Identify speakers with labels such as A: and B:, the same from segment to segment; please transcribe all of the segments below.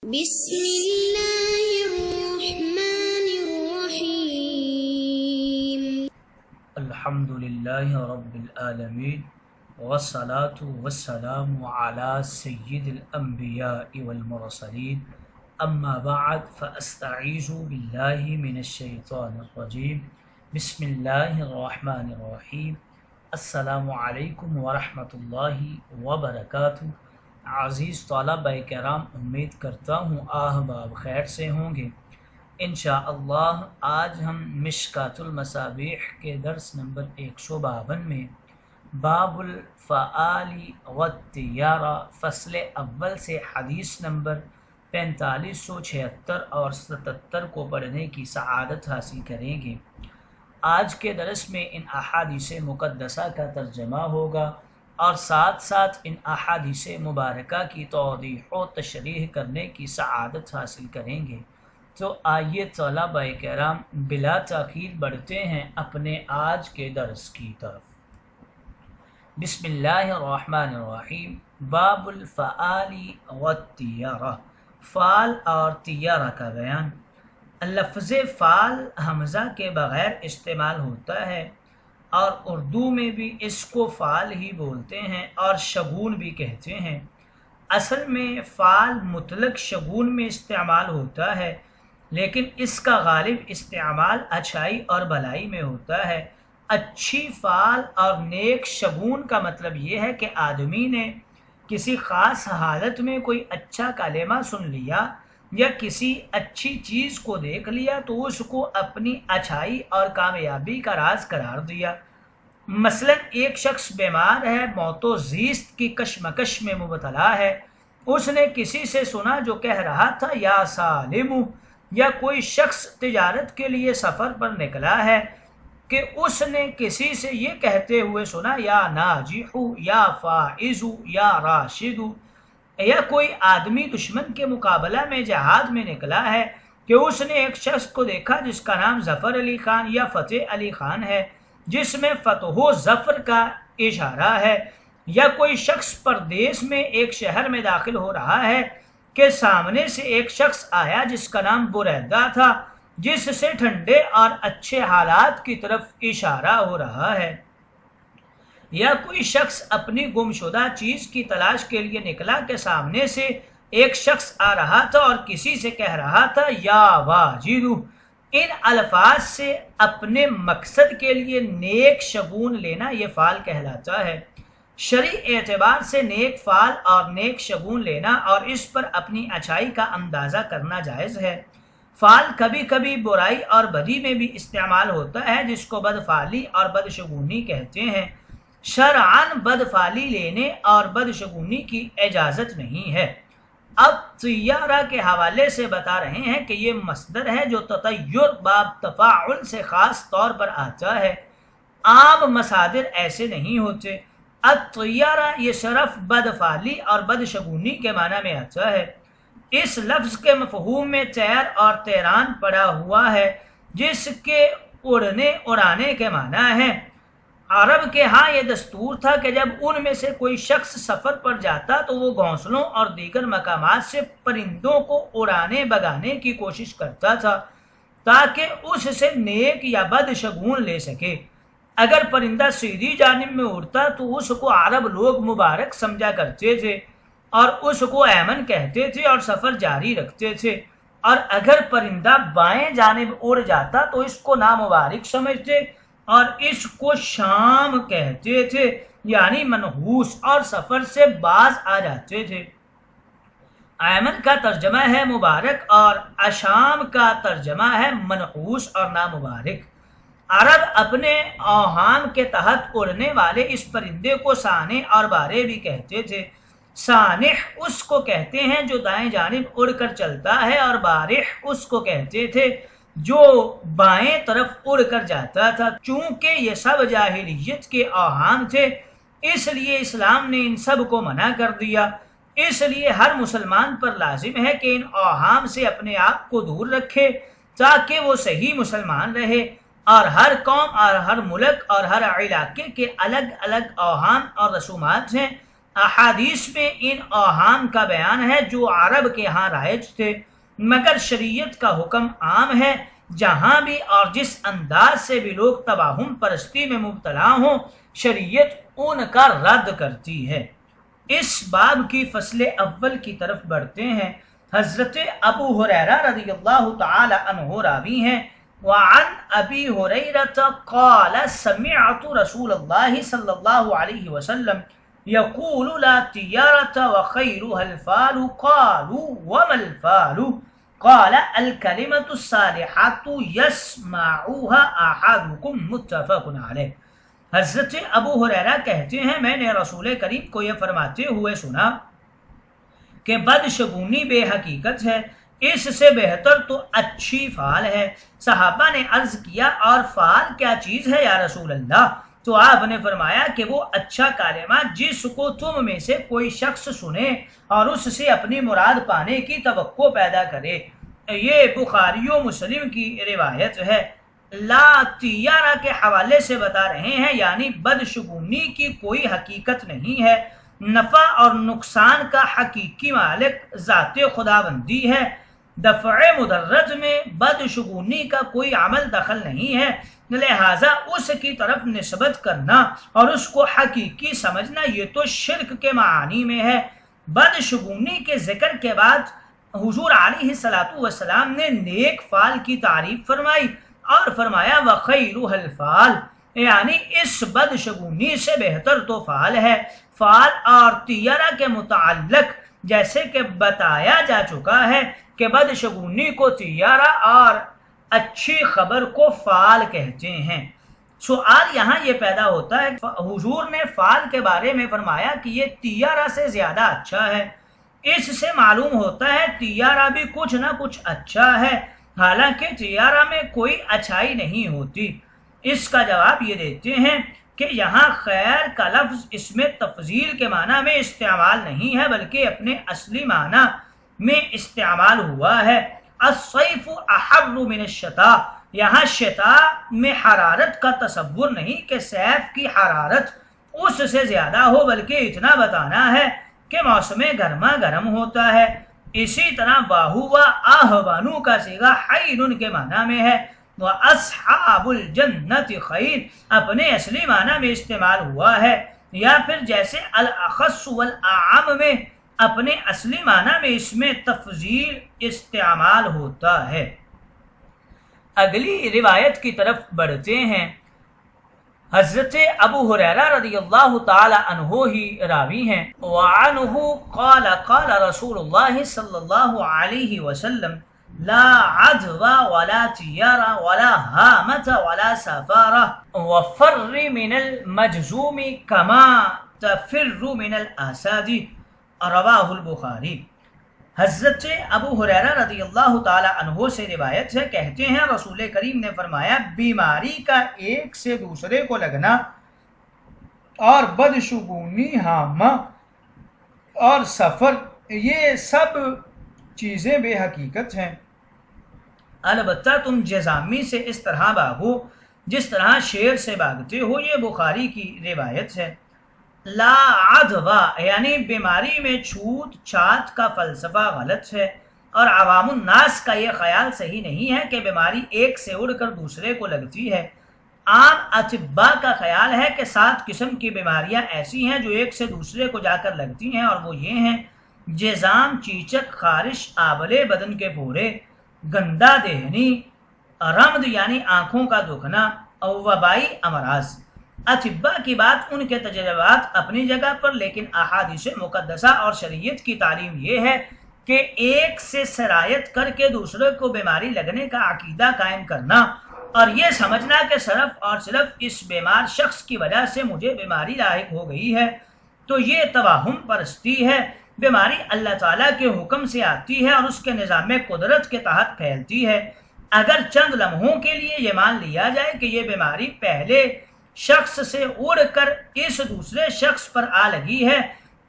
A: بسم اللہ الرحمن الرحیم
B: الحمدللہ رب العالمین والصلاة والسلام علی سید الانبیاء والمرسلین اما بعد فاستعیذ باللہ من الشیطان الرجیم بسم اللہ الرحمن الرحیم السلام علیکم ورحمۃ اللہ وبرکاتہ۔ عزیز طلبہ کرام، امید کرتا ہوں احباب خیر سے ہوں گے۔ انشاءاللہ آج ہم مشکات المصابیح کے درس نمبر 152 میں باب الفعال والطیارہ فصل اول سے حدیث نمبر 4576 اور 77 کو پڑھنے کی سعادت حاصل کریں گے۔ آج کے درس میں ان احادیث مقدسہ کا ترجمہ ہوگا اور ساتھ ساتھ ان احادیث مبارکہ کی توضیح و تشریح کرنے کی سعادت حاصل کریں گے۔ تو آئیے طلبہ کرام بلا تاخیر بڑھتے ہیں اپنے آج کے درس کی طرف۔ بسم اللہ الرحمن الرحیم۔ باب الفعال والطیارہ، فعال اور طیارہ کا بیان۔ لفظ فعال حمزہ کے بغیر استعمال ہوتا ہے اور اردو میں بھی اس کو فعال ہی بولتے ہیں اور شگون بھی کہتے ہیں۔ اصل میں فعال مطلق شگون میں استعمال ہوتا ہے، لیکن اس کا غالب استعمال اچھائی اور بھلائی میں ہوتا ہے۔ اچھی فعال اور نیک شگون کا مطلب یہ ہے کہ آدمی نے کسی خاص حالت میں کوئی اچھا کلمہ سن لیا یا کسی اچھی چیز کو دیکھ لیا تو اس کو اپنی اچھائی اور کامیابی کا راز قرار دیا۔ مثلا ایک شخص بیمار ہے، موت و زیست کی کشمکش میں مبتلا ہے۔ اس نے کسی سے سنا جو کہہ رہا تھا یا سالم، یا کوئی شخص تجارت کے لیے سفر پر نکلا ہے کہ اس نے کسی سے یہ کہتے ہوئے سنا یا ناجح یا فائز یا راشد، یا کوئی آدمی دشمن کے مقابلہ میں جہاد میں نکلا ہے کہ اس نے ایک شخص کو دیکھا جس کا نام ظفر علی خان یا فتح علی خان ہے، جس میں فتح و ظفر کا اشارہ ہے، یا کوئی شخص پردیس میں ایک شہر میں داخل ہو رہا ہے کہ سامنے سے ایک شخص آیا جس کا نام بریدہ تھا، جس سے ٹھنڈے اور اچھے حالات کی طرف اشارہ ہو رہا ہے۔ یا کوئی شخص اپنی گمشدہ چیز کی تلاش کے لیے نکلا کہ سامنے سے ایک شخص آ رہا تھا اور کسی سے کہہ رہا تھا یا واجد۔ ان الفاظ سے اپنے مقصد کے لیے نیک شگون لینا یہ فعال کہلاتا ہے۔ شرعی اعتبار سے نیک فعال اور نیک شگون لینا اور اس پر اپنی اچھائی کا اندازہ کرنا جائز ہے۔ فعال کبھی کبھی برائی اور بدی میں بھی استعمال ہوتا ہے، جس کو بدفعلی اور بدشگونی کہتے ہیں۔ شرعاً بدفعلی لینے اور بدشگونی کی اجازت نہیں ہے۔ اب طیارہ کے حوالے سے بتا رہے ہیں کہ یہ مصدر ہے جو تطیر باب تفاعل سے خاص طور پر آتا ہے، عام مصادر ایسے نہیں ہوتے۔ الطیارہ یہ صرف بدفعلی اور بدشگونی کے معنی میں آتا ہے۔ اس لفظ کے مفہوم میں طیر اور طیران پڑا ہوا ہے، جس کے اڑنے اڑانے کے معنی ہے۔ عرب کے ہاں یہ دستور تھا کہ جب ان میں سے کوئی شخص سفر پر جاتا تو وہ گھونسلوں اور دیگر مقامات سے پرندوں کو اڑانے بگانے کی کوشش کرتا تھا تاکہ اس سے نیک یا بد شگون لے سکے۔ اگر پرندہ سیدھی جانب میں اڑتا تو اس کو عرب لوگ مبارک سمجھا کرتے تھے اور اس کو ایمن کہتے تھے اور سفر جاری رکھتے تھے، اور اگر پرندہ بائیں جانب اڑ جاتا تو اس کو نامبارک سمجھتے اور اس کو شام کہتے تھے، یعنی منحوس، اور سفر سے باز آ جاتے تھے۔ ایمن کا ترجمہ ہے مبارک اور اشام کا ترجمہ ہے منحوس اور نامبارک۔ عرب اپنے اوہام کے تحت اڑنے والے اس پرندے کو سانح اور بارے بھی کہتے تھے۔ سانح اس کو کہتے ہیں جو دائیں جانب اڑ کر چلتا ہے، اور بارح اس کو کہتے تھے جو بائیں طرف اڑ کر جاتا تھا۔ چونکہ یہ سب جاہلیت کے اوہام تھے، اس لیے اسلام نے ان سب کو منع کر دیا۔ اس لیے ہر مسلمان پر لازم ہے کہ ان اوہام سے اپنے آپ کو دور رکھے تاکہ وہ صحیح مسلمان رہے۔ اور ہر قوم اور ہر ملک اور ہر علاقے کے الگ الگ اوہام اور رسومات ہیں۔ احادیث میں ان اوہام کا بیان ہے جو عرب کے ہاں رائج تھے، مگر شریعت کا حکم عام ہے، جہاں بھی اور جس انداز سے بھی لوگ توہم پرستی میں مبتلا ہوں شریعت ان کا رد کرتی ہے۔ اس باب کی فصل اول کی طرف بڑھتے ہیں۔ حضرت ابو ہریرہ رضی اللہ تعالی عنہ راوی ہیں، وعن ابی ہریرہ قال سمعت رسول اللہ صلی اللہ علیہ وسلم یقول لا تیارۃ وخیرها الفال قالوا وما الفال قال الکلمۃ الصالحۃ یسمعها احدکم متفق علیہ۔ حضرت ابو ہریرہ کہتے ہیں میں نے رسول کریم کو یہ فرماتے ہوئے سنا کہ بدشگونی بے حقیقت ہے، اس سے بہتر تو اچھی فعال ہے۔ صحابہ نے عرض کیا اور فعال کیا چیز ہے یا رسول اللہ؟ تو آپ نے فرمایا کہ وہ اچھا کلمہ جس کو تم میں سے کوئی شخص سنے اور اس سے اپنی مراد پانے کی توقع پیدا کرے۔ یہ بخاری و مسلم کی روایت ہے۔ لا تیارہ کے حوالے سے بتا رہے ہیں، یعنی بدشگونی کی کوئی حقیقت نہیں ہے، نفع اور نقصان کا حقیقی مالک ذات خداوندی ہے، دفع مدرج میں بدشگونی کا کوئی عمل دخل نہیں ہے، لہٰذا اس کی طرف نسبت کرنا اور اس کو حقیقی سمجھنا یہ تو شرک کے معانی میں ہے۔ بدشگونی کے ذکر کے بعد حضور علیہ السلام نے نیک فعل کی تعریف فرمائی اور فرمایا وخیرها الفعل، یعنی اس بدشگونی سے بہتر تو فعل ہے۔ فعل اور تیارہ کے متعلق جیسے کہ بتایا جا چکا ہے کہ بدشگونی کو تیارہ اور اچھی خبر کو فعل کہتے ہیں۔ سوال یہاں یہ پیدا ہوتا ہے، حضور نے فعل کے بارے میں فرمایا کہ یہ تیارہ سے زیادہ اچھا ہے، اس سے معلوم ہوتا ہے تیارہ بھی کچھ نہ کچھ اچھا ہے، حالانکہ تیارہ میں کوئی اچھائی نہیں ہوتی۔ اس کا جواب یہ دیتے ہیں کہ یہاں خیر کا لفظ اس میں تفضیل کے معنی میں استعمال نہیں ہے بلکہ اپنے اصلی معنی میں استعمال ہوا ہے۔ الصیف احر من الشتاء، یہاں شتاء میں حرارت کا تصور نہیں کہ صیف کی حرارت اس سے زیادہ ہو، بلکہ اتنا بتانا ہے کہ موسم گرما گرم ہوتا ہے۔ اسی طرح واہوا احوانو کا صیغہ حین کے معنی میں ہے، وَأَصْحَابُ الْجَنَّةِ خَيْرٌ اپنے اصلی معنی میں استعمال ہوا ہے، یا پھر جیسے الاخص والاعم میں اپنے اصلی معنی میں اس میں تفضیل استعمال ہوتا ہے۔ اگلی روایت کی طرف بڑھتے ہیں۔ حضرت ابو ہریرہ رضی اللہ تعالی عنہ ہی راوی ہیں، وعنہ قال قال رسول اللہ صلی اللہ علیہ وسلم لا عدوى ولا تیارہ ولا ہامت ولا سفارہ وفر من المجزوم کما تفر من الاساد، رواہ البخاری۔ حضرت ابو ہریرہ رضی اللہ تعالی عنہ سے روایت ہے، کہتے ہیں رسول کریم نے فرمایا بیماری کا ایک سے دوسرے کو لگنا اور بدشگونی، ہامہ اور سفر، یہ سب چیزیں بے حقیقت ہیں، البتہ تم جزامی سے اس طرح بھاگو جس طرح شیر سے بھاگتے ہو۔ یہ بخاری کی روایت ہے۔ لا عدوى یعنی بیماری میں چھوت چھات کا فلسفہ غلط ہے، اور عوام الناس کا یہ خیال صحیح نہیں ہے کہ بیماری ایک سے اڑ کر دوسرے کو لگتی ہے۔ عام اطباء کا خیال ہے کہ 7 قسم کی بیماریاں ایسی ہیں جو ایک سے دوسرے کو جا کر لگتی ہیں، اور وہ یہ ہیں: جزام، چیچک، خارش، آبلے بدن کے پورے، گندا دہنی، رمد یعنی آنکھوں کا دکھنا، اور وبائی امراض۔ اطباء کی بات ان کے تجربات اپنی جگہ پر، لیکن احادیث مقدسہ اور شریعت کی تعلیم یہ ہے کہ ایک سے سرایت کر کے دوسرے کو بیماری لگنے کا عقیدہ قائم کرنا اور یہ سمجھنا کہ صرف اور صرف اس بیمار شخص کی وجہ سے مجھے بیماری لاحق ہو گئی ہے، تو یہ توہم پرستی ہے۔ بیماری اللہ تعالیٰ کے حکم سے آتی ہے اور اس کے نظام قدرت کے تحت پھیلتی ہے۔ اگر چند لمحوں کے لیے یہ مان لیا جائے کہ یہ بیماری پہلے شخص سے اڑ کر اس دوسرے شخص پر آ لگی ہے،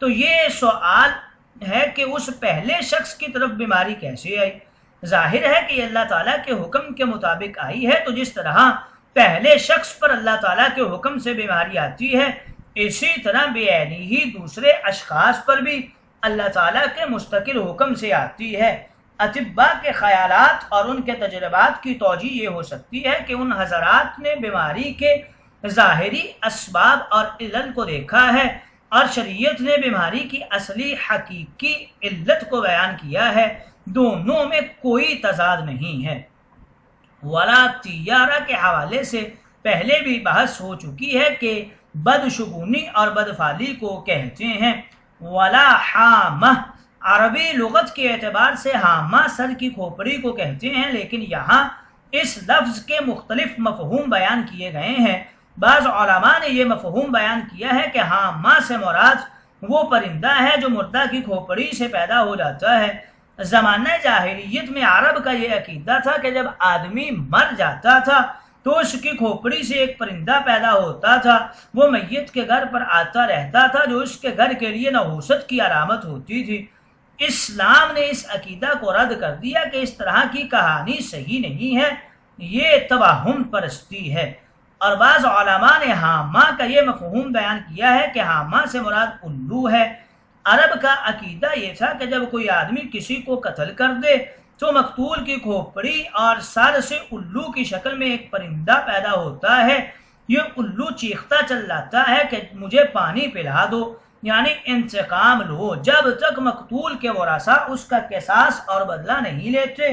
B: تو یہ سوال ہے کہ اس پہلے شخص کی طرف بیماری کیسے آئی؟ ظاہر ہے کہ یہ اللہ تعالیٰ کے حکم کے مطابق آئی ہے، تو جس طرح پہلے شخص پر اللہ تعالیٰ کے حکم سے بیماری آتی ہے، اسی طرح بے عینی ہی دوسرے اشخاص پر بھی اللہ تعالیٰ کے مستقل حکم سے آتی ہے۔ اطباء کے خیالات اور ان کے تجربات کی توجیہ یہ ہو سکتی ہے کہ ان حضرات نے بیماری کے ظاہری اسباب اور علل کو دیکھا ہے اور شریعت نے بیماری کی اصلی حقیقی علت کو بیان کیا ہے، دونوں میں کوئی تضاد نہیں ہے۔ ولا طیارہ کے حوالے سے پہلے بھی بحث ہو چکی ہے کہ بدشگونی اور بدفعلی کو کہتے ہیں۔ ولا حامہ عربی لغت کے اعتبار سے حامہ سر کی کھوپڑی کو کہتے ہیں، لیکن یہاں اس لفظ کے مختلف مفہوم بیان کیے گئے ہیں۔ بعض علماء نے یہ مفہوم بیان کیا ہے کہ حامہ سے مراد وہ پرندہ ہے جو مردہ کی کھوپڑی سے پیدا ہو جاتا ہے۔ زمانہ جاہلیت میں عرب کا یہ عقیدہ تھا کہ جب آدمی مر جاتا تھا تو اس کی کھوپڑی سے ایک پرندہ پیدا ہوتا تھا، وہ میت کے گھر پر آتا رہتا تھا جو اس کے گھر کے لیے نحوست کی علامت ہوتی تھی۔ اسلام نے اس عقیدہ کو رد کر دیا کہ اس طرح کی کہانی صحیح نہیں ہے، یہ توہم پرستی ہے۔ اور بعض علماء نے حامہ کا یہ مفہوم بیان کیا ہے کہ حامہ سے مراد الو ہے۔ عرب کا عقیدہ یہ تھا کہ جب کوئی آدمی کسی کو قتل کر دے تو مقتول کی کھوپڑی اور سر سے الو کی شکل میں ایک پرندہ پیدا ہوتا ہے۔ یہ الو چیختا چل جاتا ہے کہ مجھے پانی پلا دو، یعنی انتقام لو، جب تک مقتول کے ورثاء اس کا قصاص اور بدلہ نہیں لیتے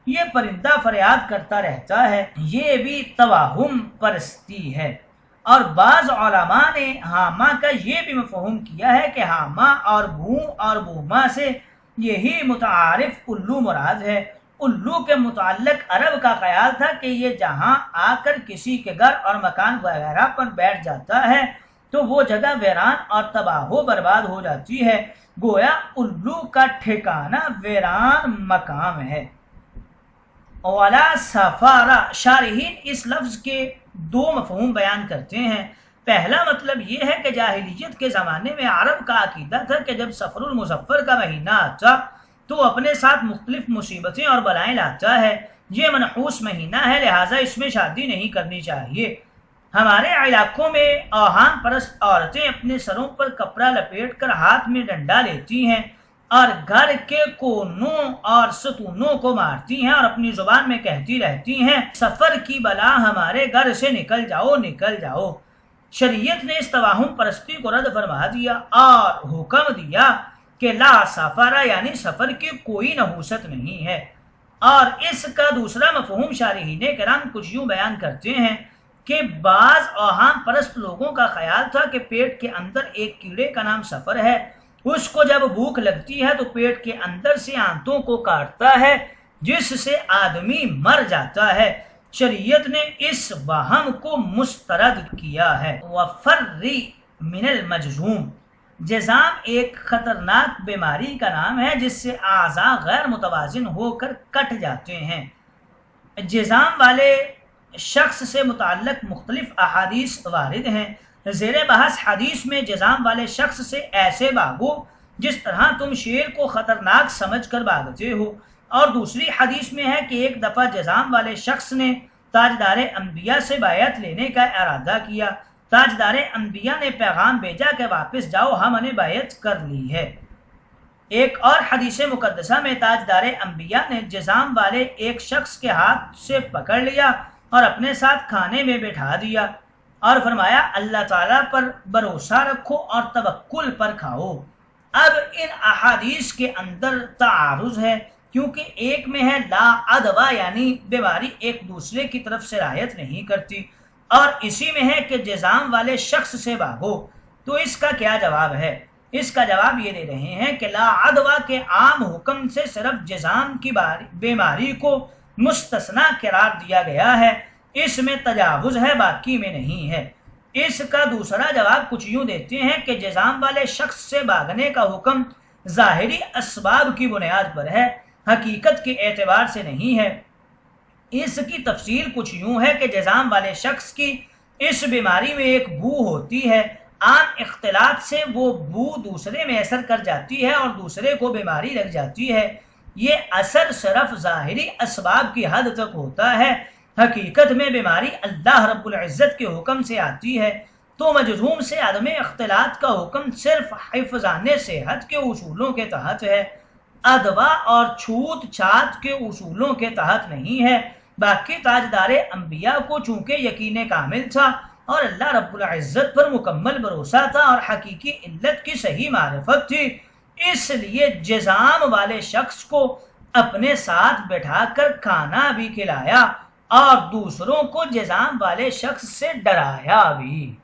B: یہ پرندہ فریاد کرتا رہتا ہے۔ یہ بھی توہم پرستی ہے۔ اور بعض علماء نے حامہ کا یہ بھی مفہوم کیا ہے کہ حامہ اور بھوں اور بوما سے یہی متعارف الو مراد ہے۔ الو کے متعلق عرب کا خیال تھا کہ یہ جہاں آ کر کسی کے گھر اور مکان وغیرہ پر بیٹھ جاتا ہے تو وہ جگہ ویران اور تباہ و برباد ہو جاتی ہے، گویا الو کا ٹھکانہ ویران مقام ہے۔ ولا سفارہ، شارحین اس لفظ کے دو مفہوم بیان کرتے ہیں۔ پہلا مطلب یہ ہے کہ جاہلیت کے زمانے میں عرب کا عقیدہ تھا کہ جب سفر المظفر کا مہینہ آتا تو اپنے ساتھ مختلف مصیبتیں اور بلائیں لاتا ہے، یہ منحوس مہینہ ہے، لہٰذا اس میں شادی نہیں کرنی چاہیے۔ ہمارے علاقوں میں اوہام پرست عورتیں اپنے سروں پر کپڑا لپیٹ کر ہاتھ میں ڈنڈا لیتی ہیں اور گھر کے کونوں اور ستونوں کو مارتی ہیں اور اپنی زبان میں کہتی رہتی ہیں سفر کی بلا ہمارے گھر سے نکل جاؤ نکل جاؤ۔ شریعت نے اس توہم پرستی کو رد فرما دیا اور حکم دیا کہ لا سفر یعنی سفر کی کوئی نحوست نہیں ہے۔ اور اس کا دوسرا مفہوم شارحین کرام کچھ یوں بیان کرتے ہیں کہ بعض اوہام پرست لوگوں کا خیال تھا کہ پیٹ کے اندر ایک کیڑے کا نام سفر ہے، اس کو جب بھوک لگتی ہے تو پیٹ کے اندر سے آنتوں کو کاٹتا ہے جس سے آدمی مر جاتا ہے۔ شریعت نے اس وہم کو مسترد کیا ہے۔ وفری من المجذوم، جذام ایک خطرناک بیماری کا نام ہے جس سے اعضاء غیر متوازن ہو کر کٹ جاتے ہیں۔ جذام والے شخص سے متعلق مختلف احادیث وارد ہیں۔ زیر بحث حدیث میں جذام والے شخص سے ایسے بھاگو جس طرح تم شیر کو خطرناک سمجھ کر بھاگتے ہو، اور دوسری حدیث میں ہے کہ ایک دفعہ جذام والے شخص نے تاجدار انبیاء سے بیعت لینے کا ارادہ کیا۔ تاجدار انبیاء نے پیغام بھیجا کہ واپس جاؤ، ہم نے بیعت کر لی ہے۔ ایک اور حدیث مقدسہ میں تاجدار انبیاء نے جذام والے ایک شخص کے ہاتھ سے پکڑ لیا اور اپنے ساتھ کھانے میں بٹھا دیا اور فرمایا اللہ تعالیٰ پر بھروسہ رکھو اور توکل پر کھاؤ۔ اب ان احادیث کے اندر تعارض ہے کیونکہ ایک میں ہے لا عدوہ یعنی بیماری ایک دوسرے کی طرف سے رعایت نہیں کرتی، اور اسی میں ہے کہ جذام والے شخص سے بھاگو۔ تو اس کا کیا جواب ہے؟ اس کا جواب یہ دے رہے ہیں کہ لا عدوہ کے عام حکم سے صرف جذام کی بیماری کو مستثنا قرار دیا گیا ہے، اس میں تجاوز ہے، باقی میں نہیں ہے۔ اس کا دوسرا جواب کچھ یوں دیتے ہیں کہ جذام والے شخص سے بھاگنے کا حکم ظاہری اسباب کی بنیاد پر ہے، حقیقت کے اعتبار سے نہیں ہے۔ اس کی تفصیل کچھ یوں ہے کہ جذام والے شخص کی اس بیماری میں ایک بو ہوتی ہے، عام اختلاط سے وہ بو دوسرے میں اثر کر جاتی ہے اور دوسرے کو بیماری لگ جاتی ہے۔ یہ اثر صرف ظاہری اسباب کی حد تک ہوتا ہے، حقیقت میں بیماری اللہ رب العزت کے حکم سے آتی ہے۔ تو مجذوم سے عدم اختلاط کا حکم صرف حفظان صحت کے اصولوں کے تحت ہے، ادوا اور چھوت چھات کے اصولوں کے تحت نہیں ہے۔ باقی تاجدار انبیاء کو چونکہ یقین کامل تھا اور اللہ رب العزت پر مکمل بھروسہ تھا اور حقیقی علت کی صحیح معرفت تھی، اس لیے جزام والے شخص کو اپنے ساتھ بٹھا کر کھانا بھی کھلایا اور دوسروں کو جزام والے شخص سے ڈرایا بھی۔